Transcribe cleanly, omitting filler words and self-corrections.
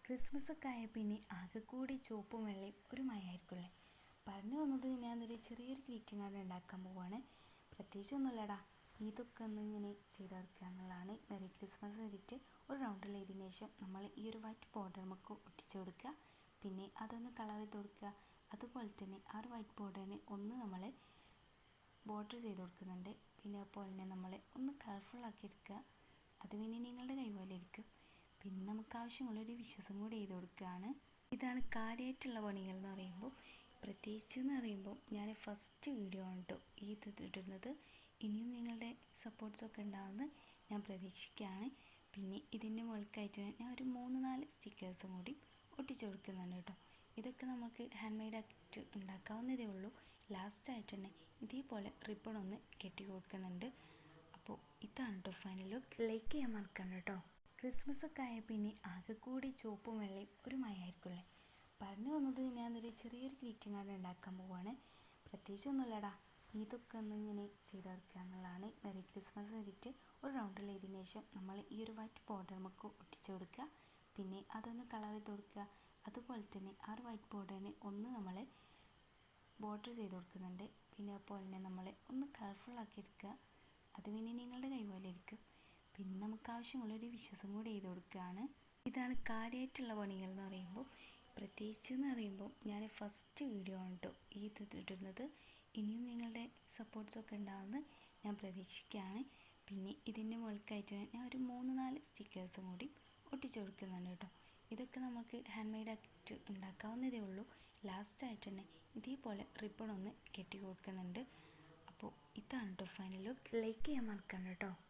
Christmas ഒക്കെ ആയ പിന്നെ ആകെ കൂടി ചുവപ്പും വെള്ളയും ഒരു മയമായിരിക്കുമല്ലേ. പറഞ്ഞു വന്നത് ഞാനൊരു ചെറിയൊരു ഗ്രീറ്റിംഗ് കാർഡ് ഉണ്ടാക്കാൻ പോവുകയാണ്. പ്രത്യേകിച്ചൊന്നുമില്ലടാ, ഇതൊക്കെ ഒന്ന് ഇങ്ങനെ ചെയ്തെടുക്കുക എന്നുള്ളതാണ്. മെറി ക്രിസ്മസ് എഴുതിയിട്ട് ഒരു റൗണ്ടിൽ എഴുതിയതിന് ശേഷം നമ്മൾ ഈ ഒരു വൈറ്റ് ബോർഡർ നമുക്ക് ഒട്ടിച്ചു കൊടുക്കുക. പിന്നെ അതൊന്ന് കളർ ചെയ്ത് കൊടുക്കുക. അതുപോലെ തന്നെ ആ ഒരു വൈറ്റ് ബോർഡറിന് ഒന്ന് നമ്മൾ ബോർഡർ ചെയ്ത് കൊടുക്കുന്നുണ്ട്. പിന്നെ അതുപോലെ തന്നെ നമ്മൾ ഒന്ന് കളർഫുള്ളാക്കി എടുക്കുക. അത് പിന്നെ നിങ്ങളുടെ കൈ പോലെ ഇരിക്കും. പിന്നെ നമുക്ക് ആവശ്യമുള്ളൊരു വിശ്വാസം കൂടി ചെയ്ത് കൊടുക്കുകയാണ്. ഇതാണ് കാര്യമായിട്ടുള്ള പണികൾ എന്ന് പറയുമ്പോൾ. പ്രത്യേകിച്ച് എന്ന് പറയുമ്പോൾ ഞാൻ ഫസ്റ്റ് വീഡിയോ ആണ് കേട്ടോ ഈ ഇടുന്നത്. ഇനിയും നിങ്ങളുടെ സപ്പോർട്ട്സൊക്കെ ഉണ്ടാകുമെന്ന് ഞാൻ പ്രതീക്ഷിക്കുകയാണ്. പിന്നെ ഇതിൻ്റെ മുകൾക്കായിട്ട് ഞാൻ ഒരു 3-4 സ്റ്റിക്കേഴ്സും കൂടി ഒട്ടിച്ചു കൊടുക്കുന്നുണ്ട് കേട്ടോ. ഇതൊക്കെ നമുക്ക് ഹാൻഡ് മെയ്ഡ് ആയിട്ട് ഉണ്ടാക്കാവുന്നതേ ഉള്ളൂ. ലാസ്റ്റായിട്ട് തന്നെ ഇതേപോലെ റിബൺ ഒന്ന് കെട്ടി കൊടുക്കുന്നുണ്ട്. അപ്പോൾ ഇതാണ് കേട്ടോ ഫൈനൽ ലുക്ക്. ലൈക്ക് ചെയ്യാൻ മറക്കണ്ട കേട്ടോ. ക്രിസ്മസ് ഒക്കെ ആയ പിന്നെ ആകെ കൂടി ചുവപ്പും വെള്ളയും ഒരു മയമായിരിക്കുമല്ലേ. പറഞ്ഞു വന്നത് ഞാനൊരു ചെറിയൊരു ഗ്രീറ്റിംഗ് കാർഡ് ഉണ്ടാക്കാൻ പോവുകയാണ്. പ്രത്യേകിച്ചൊന്നുമില്ലടാ, ഇതൊക്കെ ഒന്ന് ഇങ്ങനെ ചെയ്തെടുക്കുക എന്നുള്ളതാണ്. മെറി ക്രിസ്മസ് എഴുതിയിട്ട് ഒരു റൗണ്ടിൽ എഴുതിയതിന് ശേഷം നമ്മൾ ഈ ഒരു വൈറ്റ് ബോർഡർ നമുക്ക് ഒട്ടിച്ചു കൊടുക്കുക. പിന്നെ അതൊന്ന് കളർ ചെയ്ത് കൊടുക്കുക. അതുപോലെ തന്നെ ആ ഒരു വൈറ്റ് ബോർഡറിന് ഒന്ന് നമ്മൾ ബോർഡർ ചെയ്ത് കൊടുക്കുന്നുണ്ട്. പിന്നെ അതുപോലെ തന്നെ നമ്മൾ ഒന്ന് കളർഫുള്ളാക്കി എടുക്കുക. അത് പിന്നെ നിങ്ങളുടെ കൈ പോലെ ഇരിക്കും. പിന്നെ നമുക്ക് ആവശ്യമുള്ളൊരു വിശ്വാസം കൂടി ചെയ്ത് കൊടുക്കുകയാണ്. ഇതാണ് കാര്യമായിട്ടുള്ള പണികൾ എന്ന് പറയുമ്പോൾ. പ്രത്യേകിച്ച് എന്ന് പറയുമ്പോൾ ഞാൻ ഫസ്റ്റ് വീഡിയോ ആണ് കേട്ടോ ഈ ഇടുന്നത്. ഇനിയും നിങ്ങളുടെ സപ്പോർട്ട്സൊക്കെ ഉണ്ടാകുമെന്ന് ഞാൻ പ്രതീക്ഷിക്കുകയാണ്. പിന്നെ ഇതിൻ്റെ മുകൾക്കായിട്ട് ഞാൻ ഒരു 3-4 സ്റ്റിക്കേഴ്സും കൂടി ഒട്ടിച്ചു കൊടുക്കുന്നുണ്ട് കേട്ടോ. ഇതൊക്കെ നമുക്ക് ഹാൻഡ് മെയ്ഡ് ആയിട്ട് ഉണ്ടാക്കാവുന്നതേ ഉള്ളൂ. ലാസ്റ്റായിട്ട് തന്നെ ഇതേപോലെ റിബൺ ഒന്ന് കെട്ടി കൊടുക്കുന്നുണ്ട്. അപ്പോൾ ഇതാണ് കേട്ടോ ഫൈനൽ ലുക്ക്. ലൈക്ക് ചെയ്യാൻ മറക്കണ്ട കേട്ടോ.